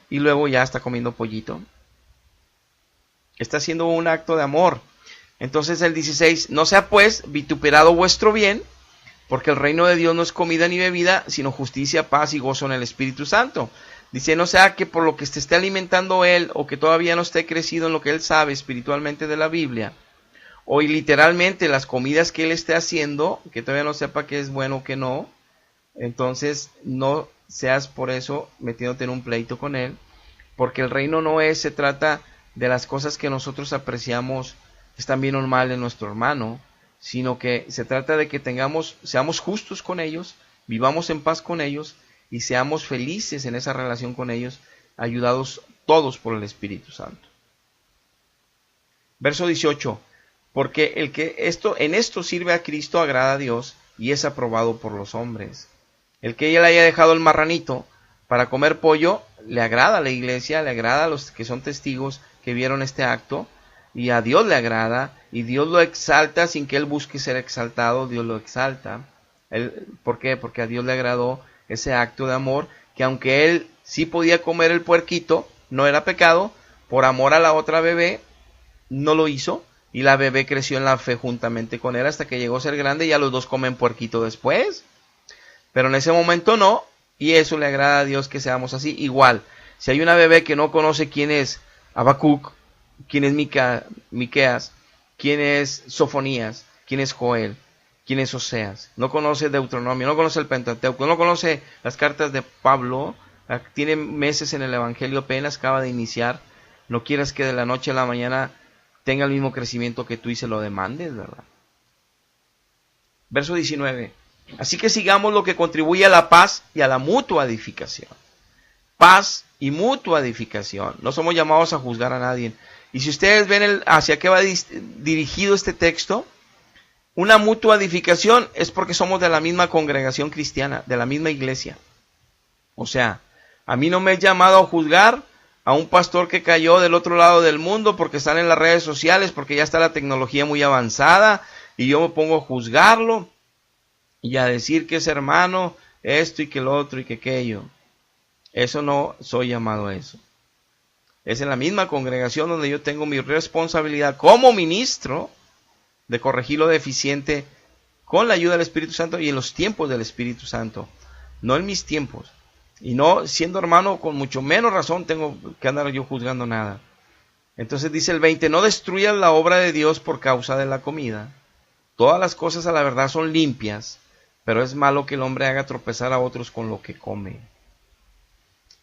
y luego ya está comiendo pollito. Está haciendo un acto de amor. Entonces el 16, no sea pues vituperado vuestro bien, porque el reino de Dios no es comida ni bebida, sino justicia, paz y gozo en el Espíritu Santo. Dice, no sea que por lo que se esté alimentando él, o que todavía no esté crecido en lo que él sabe espiritualmente de la Biblia, o literalmente las comidas que él esté haciendo, que todavía no sepa qué es bueno o qué no, entonces no seas por eso metiéndote en un pleito con él, porque el reino no se trata de las cosas que nosotros apreciamos, están bien o mal en nuestro hermano, sino que se trata de que seamos justos con ellos, vivamos en paz con ellos y seamos felices en esa relación con ellos, ayudados todos por el Espíritu Santo. Verso 18, porque el que en esto sirve a Cristo agrada a Dios y es aprobado por los hombres. El que ella le haya dejado el marranito para comer pollo, le agrada a la iglesia, le agrada a los que son testigos que vieron este acto, y a Dios le agrada, y Dios lo exalta sin que él busque ser exaltado, Dios lo exalta. ¿Por qué? Porque a Dios le agradó ese acto de amor, que aunque él sí podía comer el puerquito, no era pecado, por amor a la otra bebé, no lo hizo, y la bebé creció en la fe juntamente con él hasta que llegó a ser grande, y ya los dos comen puerquito después. Pero en ese momento no, y eso le agrada a Dios que seamos así. Igual, si hay una bebé que no conoce quién es Habacuc, quién es Miqueas, quién es Sofonías, quién es Joel, quién es Oseas, no conoce Deuteronomio, no conoce el Pentateuco, no conoce las cartas de Pablo, tiene meses en el Evangelio, apenas acaba de iniciar, no quieras que de la noche a la mañana tenga el mismo crecimiento que tú y se lo demandes, ¿verdad? Verso 19. Así que sigamos lo que contribuye a la paz y a la mutua edificación. Paz y mutua edificación. No somos llamados a juzgar a nadie. Y si ustedes ven hacia qué va dirigido este texto, una mutua edificación es porque somos de la misma congregación cristiana, de la misma iglesia. O sea, a mí no me he llamado a juzgar a un pastor que cayó del otro lado del mundo porque están en las redes sociales, porque ya está la tecnología muy avanzada, y yo me pongo a juzgarlo y a decir que es hermano, esto y que lo otro y que aquello. Eso no soy llamado a eso. Es en la misma congregación donde yo tengo mi responsabilidad como ministro de corregir lo deficiente con la ayuda del Espíritu Santo y en los tiempos del Espíritu Santo, no en mis tiempos. Y no siendo hermano, con mucho menos razón tengo que andar yo juzgando nada. Entonces dice el 20, no destruyas la obra de Dios por causa de la comida. Todas las cosas a la verdad son limpias, pero es malo que el hombre haga tropezar a otros con lo que come.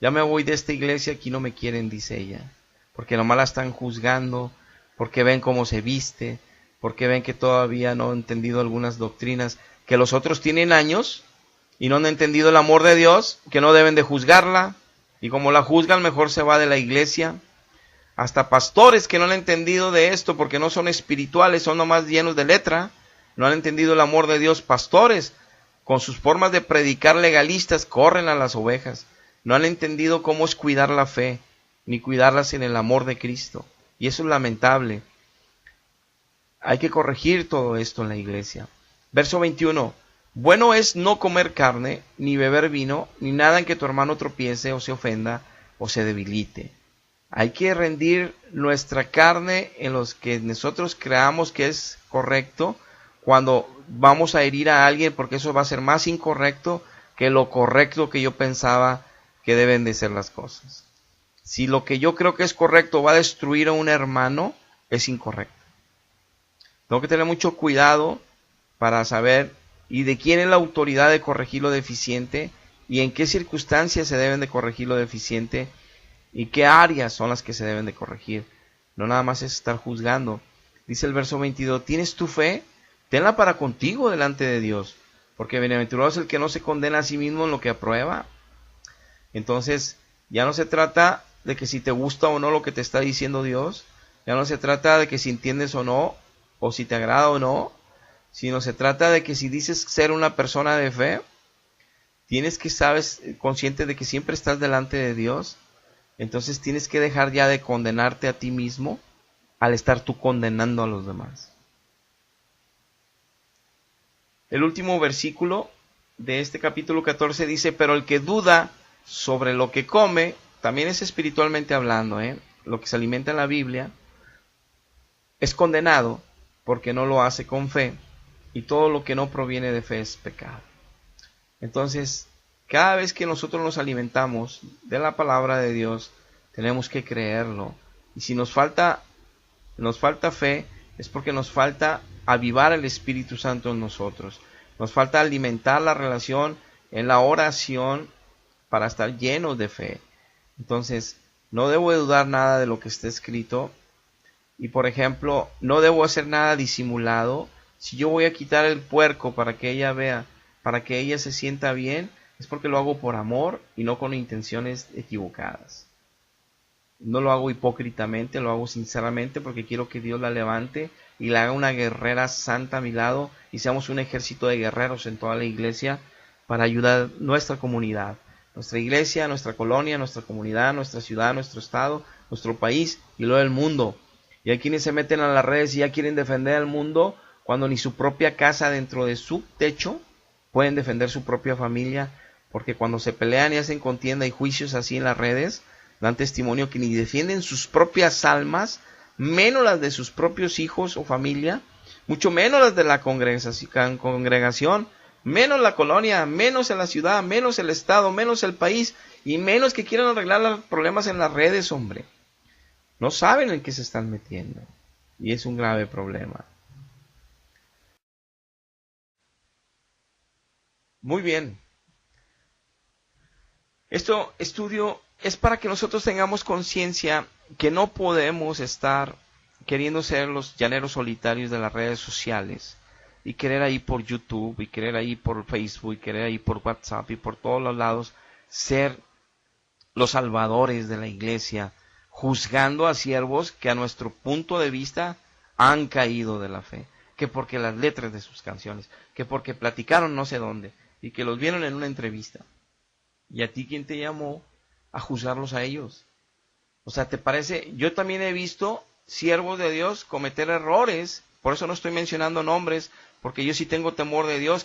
Ya me voy de esta iglesia, aquí no me quieren, dice ella, porque nomás la están juzgando, porque ven cómo se viste, porque ven que todavía no han entendido algunas doctrinas, que los otros tienen años y no han entendido el amor de Dios, que no deben de juzgarla, y como la juzgan mejor se va de la iglesia. Hasta pastores que no han entendido de esto porque no son espirituales, son nomás llenos de letra, no han entendido el amor de Dios. Pastores con sus formas de predicar legalistas corren a las ovejas. No han entendido cómo es cuidar la fe, ni cuidarlas en el amor de Cristo. Y eso es lamentable. Hay que corregir todo esto en la iglesia. Verso 21. Bueno es no comer carne, ni beber vino, ni nada en que tu hermano tropiece o se ofenda o se debilite. Hay que rendir nuestra carne en los que nosotros creamos que es correcto cuando vamos a herir a alguien, porque eso va a ser más incorrecto que lo correcto que yo pensaba que deben de ser las cosas. Si lo que yo creo que es correcto va a destruir a un hermano, es incorrecto. Tengo que tener mucho cuidado para saber y de quién es la autoridad de corregir lo deficiente y en qué circunstancias se deben de corregir lo deficiente y qué áreas son las que se deben de corregir. No nada más es estar juzgando. Dice el verso 22, ¿tienes tu fe? Tenla para contigo delante de Dios, porque bienaventurado es el que no se condena a sí mismo en lo que aprueba. Entonces, ya no se trata de que si te gusta o no lo que te está diciendo Dios, ya no se trata de que si entiendes o no, o si te agrada o no, sino se trata de que si dices ser una persona de fe, tienes que sabes consciente de que siempre estás delante de Dios, entonces tienes que dejar ya de condenarte a ti mismo al estar tú condenando a los demás. El último versículo de este capítulo 14 dice, pero el que duda sobre lo que come, también es espiritualmente hablando, lo que se alimenta en la Biblia, es condenado porque no lo hace con fe, y todo lo que no proviene de fe es pecado. Entonces, cada vez que nosotros nos alimentamos de la palabra de Dios, tenemos que creerlo. Y si nos falta fe, es porque nos falta avivar el Espíritu Santo en nosotros. Nos falta alimentar la relación en la oración para estar llenos de fe. Entonces, no debo dudar nada de lo que está escrito. Y por ejemplo, no debo hacer nada disimulado. Si yo voy a quitar el puerco para que ella vea, para que ella se sienta bien, es porque lo hago por amor y no con intenciones equivocadas. No lo hago hipócritamente, lo hago sinceramente porque quiero que Dios la levante y la haga una guerrera santa a mi lado y seamos un ejército de guerreros en toda la iglesia para ayudar a nuestra comunidad, nuestra iglesia, nuestra colonia, nuestra comunidad, nuestra ciudad, nuestro estado, nuestro país y luego el mundo. Y hay quienes se meten a las redes y ya quieren defender al mundo cuando ni su propia casa dentro de su techo pueden defender su propia familia, porque cuando se pelean y hacen contienda y juicios así en las redes, dan testimonio que ni defienden sus propias almas, menos las de sus propios hijos o familia, mucho menos las de la congregación, menos la colonia, menos en la ciudad, menos el estado, menos el país, y menos que quieran arreglar los problemas en las redes, hombre. No saben en qué se están metiendo, y es un grave problema. Muy bien. Esto estudio es para que nosotros tengamos conciencia que no podemos estar queriendo ser los llaneros solitarios de las redes sociales y querer ahí por YouTube y querer ahí por Facebook y querer ahí por WhatsApp y por todos los lados ser los salvadores de la iglesia, juzgando a siervos que a nuestro punto de vista han caído de la fe, que porque las letras de sus canciones, que porque platicaron no sé dónde y que los vieron en una entrevista. ¿Y a ti quién te llamó a juzgarlos a ellos? O sea, ¿te parece? Yo también he visto siervos de Dios cometer errores, por eso no estoy mencionando nombres, porque yo sí tengo temor de Dios,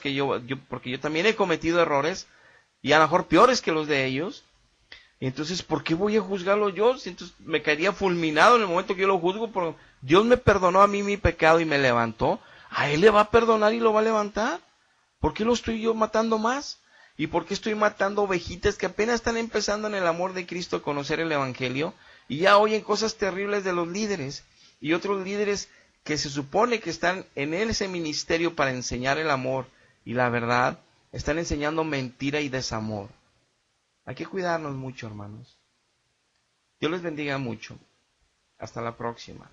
porque yo también he cometido errores, y a lo mejor peores que los de ellos. Y entonces, ¿por qué voy a juzgarlo yo? Entonces me caería fulminado en el momento que yo lo juzgo, porque Dios me perdonó a mí mi pecado y me levantó. ¿A Él le va a perdonar y lo va a levantar? ¿Por qué lo estoy yo matando más? ¿Y por qué estoy matando ovejitas que apenas están empezando en el amor de Cristo a conocer el Evangelio y ya oyen cosas terribles de los líderes y otros líderes que se supone que están en ese ministerio para enseñar el amor y la verdad, están enseñando mentira y desamor? Hay que cuidarnos mucho, hermanos. Dios les bendiga mucho. Hasta la próxima.